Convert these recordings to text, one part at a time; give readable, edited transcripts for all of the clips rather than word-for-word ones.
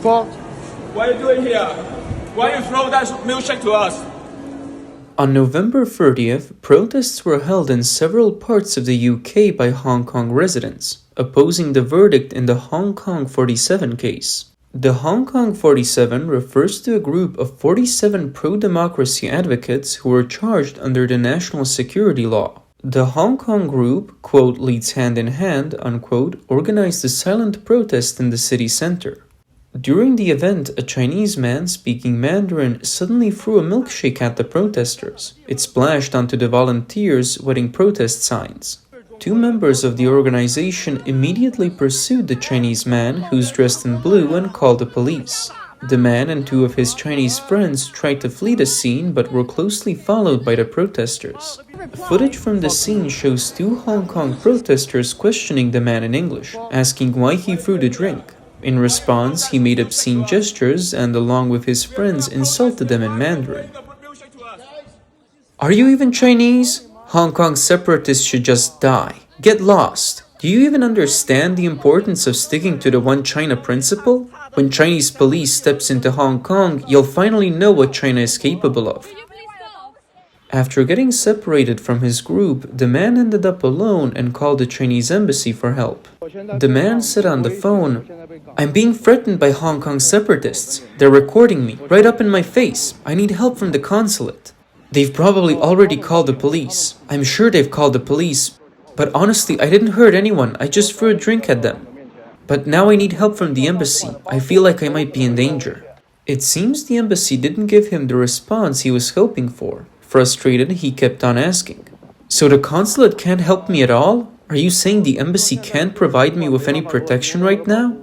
What are you doing here? Why you throw that milkshake to us? On November 30th, protests were held in several parts of the UK by Hong Kong residents, opposing the verdict in the Hong Kong 47 case. The Hong Kong 47 refers to a group of 47 pro-democracy advocates who were charged under the national security law. The Hong Kong group, quote, Leeds Hand-in-Hand, unquote, organized a silent protest in the city center. During the event, a Chinese man speaking Mandarin suddenly threw a milkshake at the protesters. It splashed onto the volunteers wetting protest signs. Two members of the organization immediately pursued the Chinese man, who's dressed in blue, and called the police. The man and two of his Chinese friends tried to flee the scene but were closely followed by the protesters. Footage from the scene shows two Hong Kong protesters questioning the man in English, asking why he threw the drink. In response, he made obscene gestures and, along with his friends, insulted them in Mandarin. Are you even Chinese? Hong Kong separatists should just die. Get lost. Do you even understand the importance of sticking to the One China principle? When Chinese police steps into Hong Kong, you'll finally know what China is capable of. After getting separated from his group, the man ended up alone and called the Chinese embassy for help. The man said on the phone, "I'm being threatened by Hong Kong separatists. They're recording me, right up in my face. I need help from the consulate. They've probably already called the police. I'm sure they've called the police. But honestly, I didn't hurt anyone. I just threw a drink at them. But now I need help from the embassy. I feel like I might be in danger." It seems the embassy didn't give him the response he was hoping for. Frustrated, he kept on asking, "So the consulate can't help me at all? Are you saying the embassy can't provide me with any protection right now?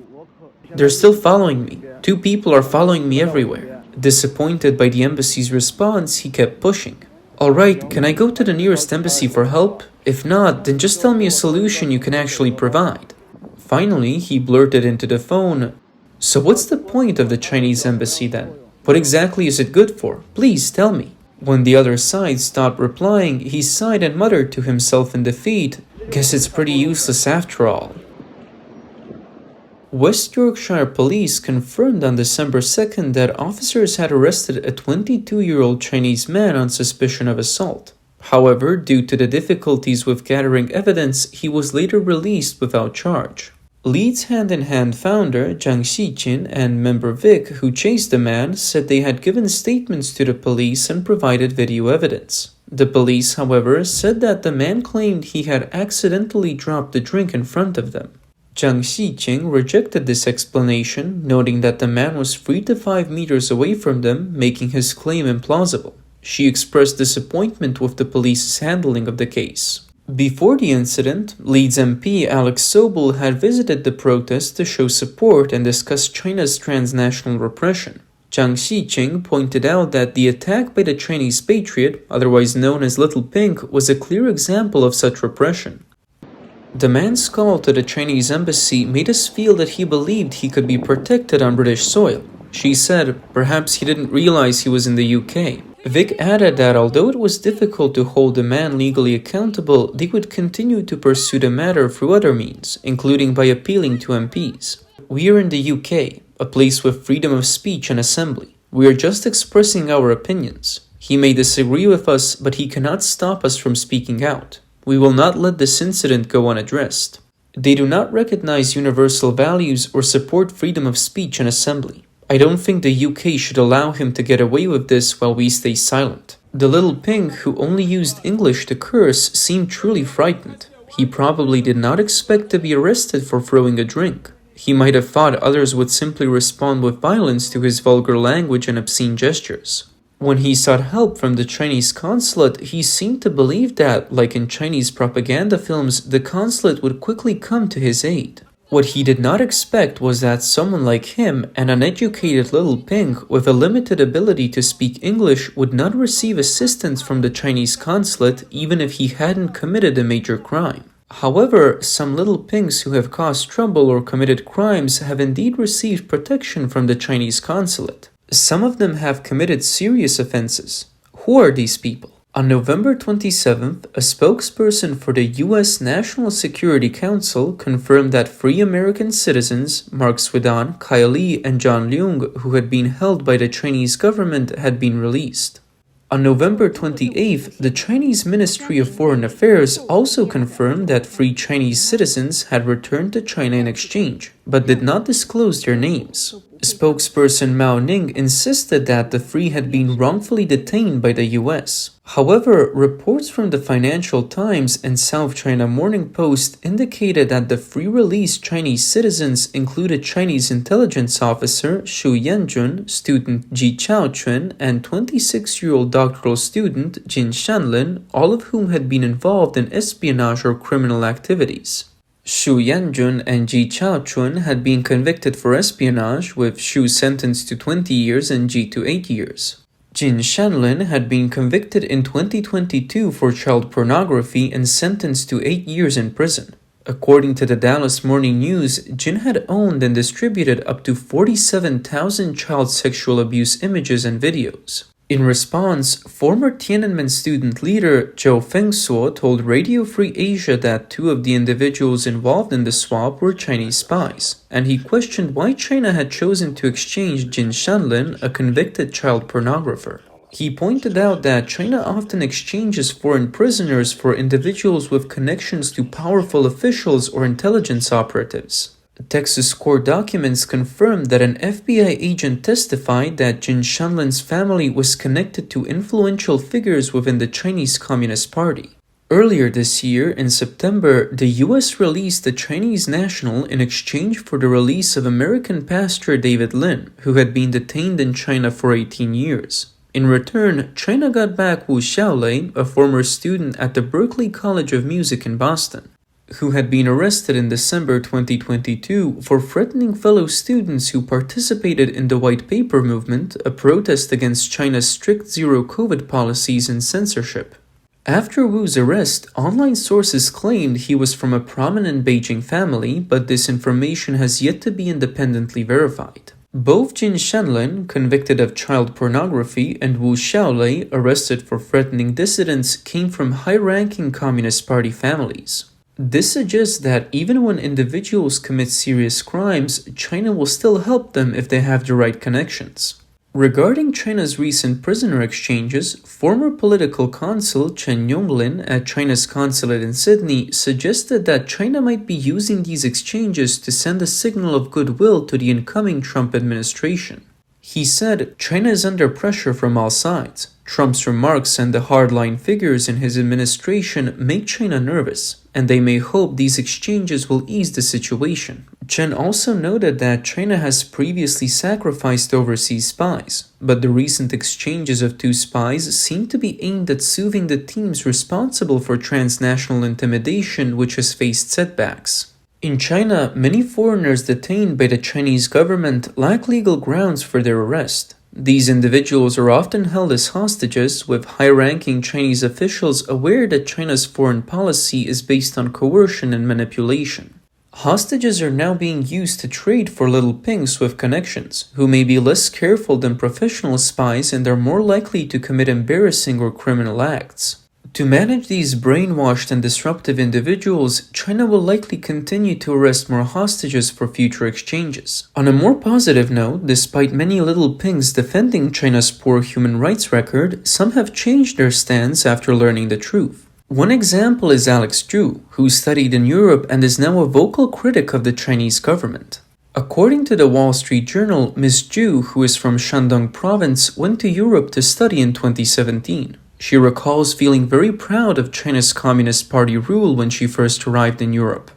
They're still following me. Two people are following me everywhere." Disappointed by the embassy's response, he kept pushing. "Alright, can I go to the nearest embassy for help? If not, then just tell me a solution you can actually provide." Finally, he blurted into the phone, "So what's the point of the Chinese embassy then? What exactly is it good for? Please tell me." When the other side stopped replying, he sighed and muttered to himself in defeat, "Guess it's pretty useless after all." West Yorkshire police confirmed on December 2nd that officers had arrested a 22-year-old Chinese man on suspicion of assault. However, due to the difficulties with gathering evidence, he was later released without charge. Leeds Hand-in-Hand founder Zhang Xijin and member Vic, who chased the man, said they had given statements to the police and provided video evidence. The police, however, said that the man claimed he had accidentally dropped the drink in front of them. Zhang Xijin rejected this explanation, noting that the man was 3 to 5 meters away from them, making his claim implausible. She expressed disappointment with the police's handling of the case. Before the incident, Leeds MP Alex Sobel had visited the protest to show support and discuss China's transnational repression. Zhang Xijin pointed out that the attack by the Chinese patriot, otherwise known as Little Pink, was a clear example of such repression. The man's call to the Chinese embassy made us feel that he believed he could be protected on British soil. She said perhaps he didn't realize he was in the UK. Vic added that although it was difficult to hold the man legally accountable, they would continue to pursue the matter through other means, including by appealing to MPs. "We are in the UK, a place with freedom of speech and assembly. We are just expressing our opinions. He may disagree with us, but he cannot stop us from speaking out. We will not let this incident go unaddressed. They do not recognize universal values or support freedom of speech and assembly. I don't think the UK should allow him to get away with this while we stay silent." The Little Pink, who only used English to curse, seemed truly frightened. He probably did not expect to be arrested for throwing a drink. He might have thought others would simply respond with violence to his vulgar language and obscene gestures. When he sought help from the Chinese consulate, he seemed to believe that, like in Chinese propaganda films, the consulate would quickly come to his aid. What he did not expect was that someone like him, an uneducated Little Pink with a limited ability to speak English, would not receive assistance from the Chinese consulate even if he hadn't committed a major crime. However, some Little Pinks who have caused trouble or committed crimes have indeed received protection from the Chinese consulate. Some of them have committed serious offenses. Who are these people? On November 27th, a spokesperson for the U.S. National Security Council confirmed that three American citizens, Mark Swidan, Kai Li, and John Leung, who had been held by the Chinese government, had been released. On November 28th, the Chinese Ministry of Foreign Affairs also confirmed that three Chinese citizens had returned to China in exchange, but did not disclose their names. Spokesperson Mao Ning insisted that the three had been wrongfully detained by the US. However, reports from the Financial Times and South China Morning Post indicated that the three released Chinese citizens included Chinese intelligence officer Xu Yanjun, student Ji Chaochun, and 26-year-old doctoral student Jin Shanlin, all of whom had been involved in espionage or criminal activities. Xu Yanjun and Ji Chaochun had been convicted for espionage, with Xu sentenced to 20 years and Ji to 8 years. Jin Shanlin had been convicted in 2022 for child pornography and sentenced to 8 years in prison. According to the Dallas Morning News, Jin had owned and distributed up to 47,000 child sexual abuse images and videos. In response, former Tiananmen student leader Zhou Fengsuo told Radio Free Asia that two of the individuals involved in the swap were Chinese spies, and he questioned why China had chosen to exchange Jin Shanlin, a convicted child pornographer. He pointed out that China often exchanges foreign prisoners for individuals with connections to powerful officials or intelligence operatives. Texas court documents confirmed that an FBI agent testified that Jin Shanlin's family was connected to influential figures within the Chinese Communist Party. Earlier this year, in September, the US released a Chinese national in exchange for the release of American pastor David Lin, who had been detained in China for 18 years. In return, China got back Wu Xiaolei, a former student at the Berklee College of Music in Boston, who had been arrested in December 2022 for threatening fellow students who participated in the White Paper movement, a protest against China's strict zero-COVID policies and censorship. After Wu's arrest, online sources claimed he was from a prominent Beijing family, but this information has yet to be independently verified. Both Jin Shanlin, convicted of child pornography, and Wu Xiaolei, arrested for threatening dissidents, came from high-ranking Communist Party families. This suggests that even when individuals commit serious crimes, China will still help them if they have the right connections. Regarding China's recent prisoner exchanges, former political consul Chen Yonglin at China's consulate in Sydney suggested that China might be using these exchanges to send a signal of goodwill to the incoming Trump administration. He said, "China is under pressure from all sides. Trump's remarks and the hardline figures in his administration make China nervous, and they may hope these exchanges will ease the situation." Chen also noted that China has previously sacrificed overseas spies, but the recent exchanges of two spies seem to be aimed at soothing the teams responsible for transnational intimidation, which has faced setbacks. In China, many foreigners detained by the Chinese government lack legal grounds for their arrest. These individuals are often held as hostages, with high-ranking Chinese officials aware that China's foreign policy is based on coercion and manipulation. Hostages are now being used to trade for little pinks with connections, who may be less careful than professional spies and are more likely to commit embarrassing or criminal acts. To manage these brainwashed and disruptive individuals, China will likely continue to arrest more hostages for future exchanges. On a more positive note, despite many little pinks defending China's poor human rights record, some have changed their stance after learning the truth. One example is Alex Zhu, who studied in Europe and is now a vocal critic of the Chinese government. According to the Wall Street Journal, Ms. Zhu, who is from Shandong province, went to Europe to study in 2017. She recalls feeling very proud of China's Communist Party rule when she first arrived in Europe.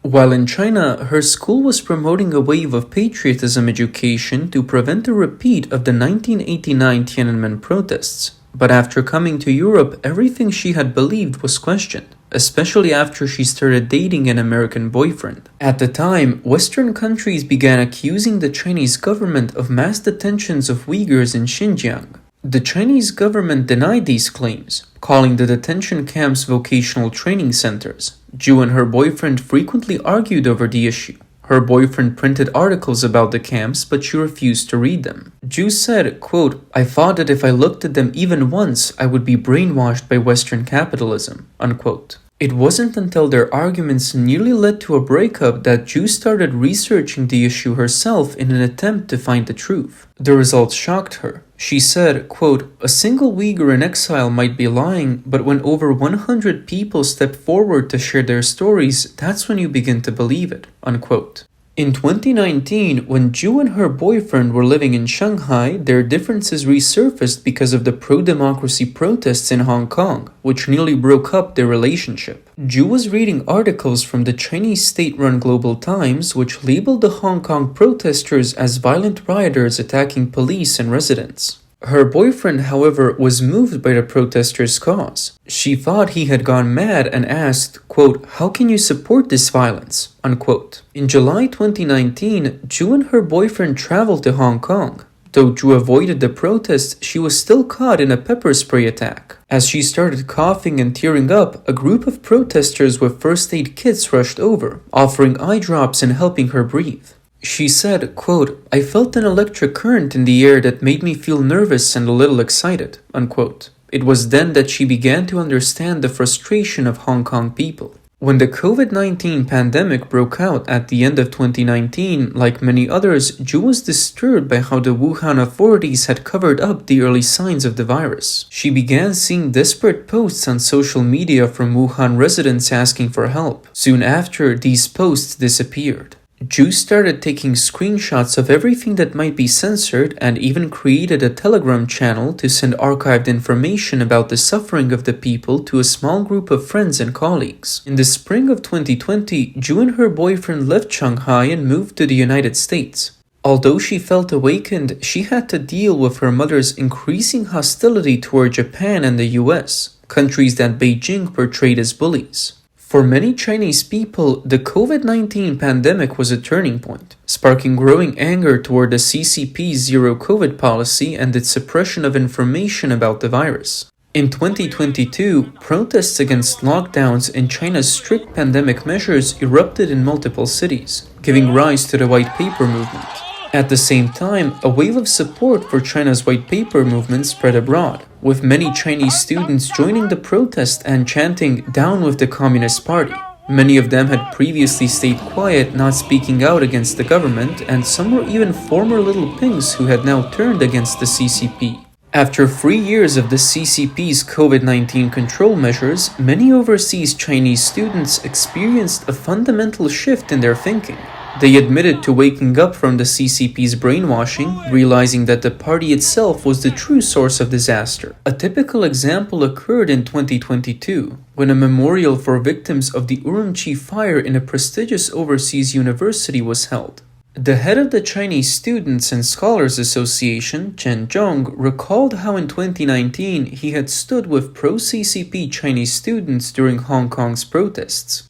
While in China, her school was promoting a wave of patriotism education to prevent a repeat of the 1989 Tiananmen protests. But after coming to Europe, everything she had believed was questioned, especially after she started dating an American boyfriend. At the time, Western countries began accusing the Chinese government of mass detentions of Uyghurs in Xinjiang. The Chinese government denied these claims, calling the detention camps vocational training centers. Zhu and her boyfriend frequently argued over the issue. Her boyfriend printed articles about the camps, but she refused to read them. Zhu said, quote, "I thought that if I looked at them even once, I would be brainwashed by Western capitalism," unquote. It wasn't until their arguments nearly led to a breakup that Zhu started researching the issue herself in an attempt to find the truth. The results shocked her. She said, quote, "A single Uyghur in exile might be lying, but when over 100 people step forward to share their stories, that's when you begin to believe it," unquote. In 2019, when Zhu and her boyfriend were living in Shanghai, their differences resurfaced because of the pro-democracy protests in Hong Kong, which nearly broke up their relationship. Zhu was reading articles from the Chinese state-run Global Times, which labeled the Hong Kong protesters as violent rioters attacking police and residents. Her boyfriend, however, was moved by the protesters' cause. She thought he had gone mad and asked, quote, "How can you support this violence?" unquote. In July 2019, Zhu and her boyfriend traveled to Hong Kong. Though Zhu avoided the protests, she was still caught in a pepper spray attack. As she started coughing and tearing up, a group of protesters with first aid kits rushed over, offering eye drops and helping her breathe. She said, quote, "I felt an electric current in the air that made me feel nervous and a little excited," unquote. It was then that she began to understand the frustration of Hong Kong people. When the COVID-19 pandemic broke out at the end of 2019, like many others, Zhu was disturbed by how the Wuhan authorities had covered up the early signs of the virus. She began seeing desperate posts on social media from Wuhan residents asking for help. Soon after, these posts disappeared. Zhu started taking screenshots of everything that might be censored and even created a Telegram channel to send archived information about the suffering of the people to a small group of friends and colleagues. In the spring of 2020, Zhu and her boyfriend left Shanghai and moved to the United States. Although she felt awakened, she had to deal with her mother's increasing hostility toward Japan and the US, countries that Beijing portrayed as bullies. For many Chinese people, the COVID-19 pandemic was a turning point, sparking growing anger toward the CCP's zero-COVID policy and its suppression of information about the virus. In 2022, protests against lockdowns and China's strict pandemic measures erupted in multiple cities, giving rise to the White Paper movement. At the same time, a wave of support for China's White Paper movement spread abroad, with many Chinese students joining the protest and chanting "Down with the Communist Party." Many of them had previously stayed quiet, not speaking out against the government, and some were even former little pinks who had now turned against the CCP. After 3 years of the CCP's COVID-19 control measures, many overseas Chinese students experienced a fundamental shift in their thinking. They admitted to waking up from the CCP's brainwashing, realizing that the party itself was the true source of disaster. A typical example occurred in 2022, when a memorial for victims of the Urumqi fire in a prestigious overseas university was held. The head of the Chinese Students and Scholars Association, Chen Zhong, recalled how in 2019 he had stood with pro-CCP Chinese students during Hong Kong's protests.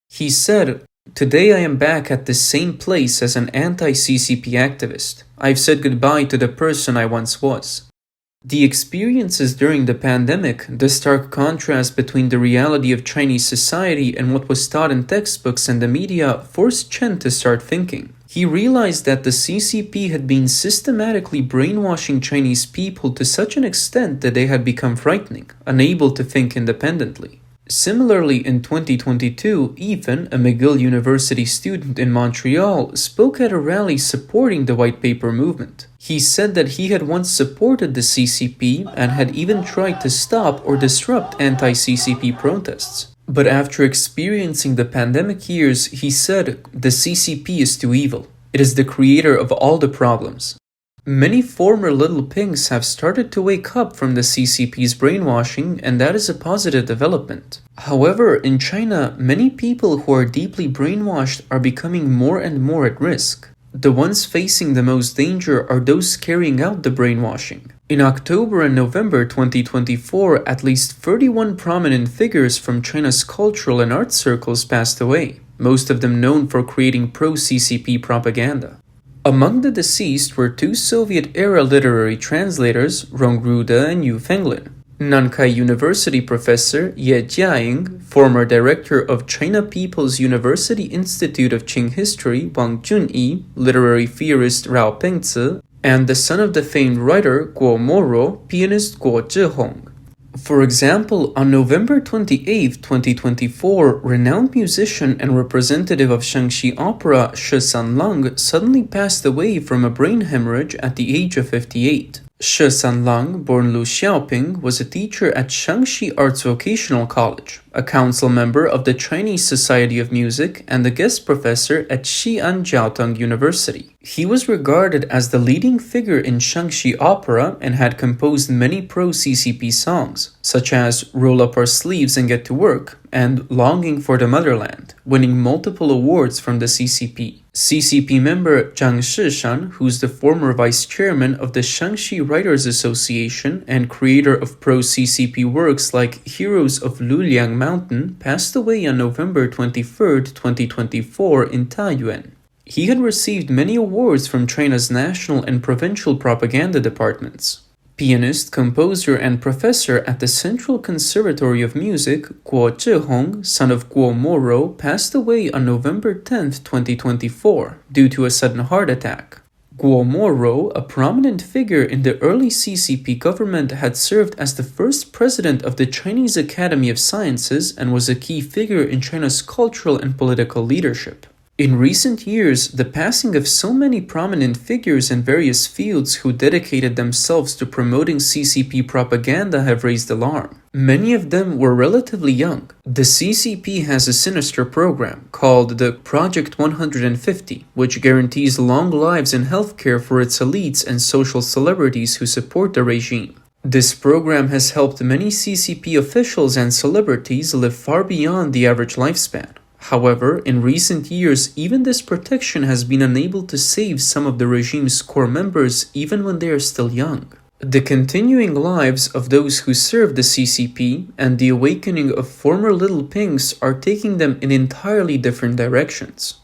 He said, "Today I am back at the same place as an anti-CCP activist. I've said goodbye to the person I once was." The experiences during the pandemic, the stark contrast between the reality of Chinese society and what was taught in textbooks and the media, forced Chen to start thinking. He realized that the CCP had been systematically brainwashing Chinese people to such an extent that they had become frightening, unable to think independently. Similarly, in 2022, Ethan, a McGill University student in Montreal, spoke at a rally supporting the White Paper movement. He said that he had once supported the CCP and had even tried to stop or disrupt anti-CCP protests. But after experiencing the pandemic years, he said, "The CCP is too evil. It is the creator of all the problems." Many former little pinks have started to wake up from the CCP's brainwashing, and that is a positive development. However, in China, many people who are deeply brainwashed are becoming more and more at risk. The ones facing the most danger are those carrying out the brainwashing. In October and November 2024, at least 31 prominent figures from China's cultural and art circles passed away, most of them known for creating pro-CCP propaganda. Among the deceased were two Soviet-era literary translators, Rongruda and Yu Fenglin. Nankai University professor Ye Jiaying, former director of China People's University Institute of Qing History Wang Junyi, literary theorist Rao Pengzi, and the son of the famed writer Guo Moro, pianist Guo Zhihong. For example, on November 28, 2024, renowned musician and representative of Shangxi Opera Shi Sanlang suddenly passed away from a brain hemorrhage at the age of 58. Shi Sanlang, born Lu Xiaoping, was a teacher at Shangxi Arts Vocational College, a council member of the Chinese Society of Music, and a guest professor at Xi'an Jiaotong University. He was regarded as the leading figure in Shangxi opera and had composed many pro-CCP songs, such as Roll Up Our Sleeves and Get to Work and Longing for the Motherland, winning multiple awards from the CCP. CCP member Zhang Shishan, who's the former vice chairman of the Shangxi Writers Association and creator of pro-CCP works like Heroes of Luliang Mountain, passed away on November 23, 2024 in Taiyuan. He had received many awards from China's national and provincial propaganda departments. Pianist, composer, and professor at the Central Conservatory of Music, Guo Zhihong, son of Guo Moro, passed away on November 10, 2024, due to a sudden heart attack. Guo Moro, a prominent figure in the early CCP government, had served as the first president of the Chinese Academy of Sciences and was a key figure in China's cultural and political leadership. In recent years, the passing of so many prominent figures in various fields who dedicated themselves to promoting CCP propaganda have raised alarm. Many of them were relatively young. The CCP has a sinister program called the Project 150, which guarantees long lives and healthcare for its elites and social celebrities who support the regime. This program has helped many CCP officials and celebrities live far beyond the average lifespan. However, in recent years, even this protection has been unable to save some of the regime's core members even when they are still young. The continuing lives of those who served the CCP and the awakening of former little pinks are taking them in entirely different directions.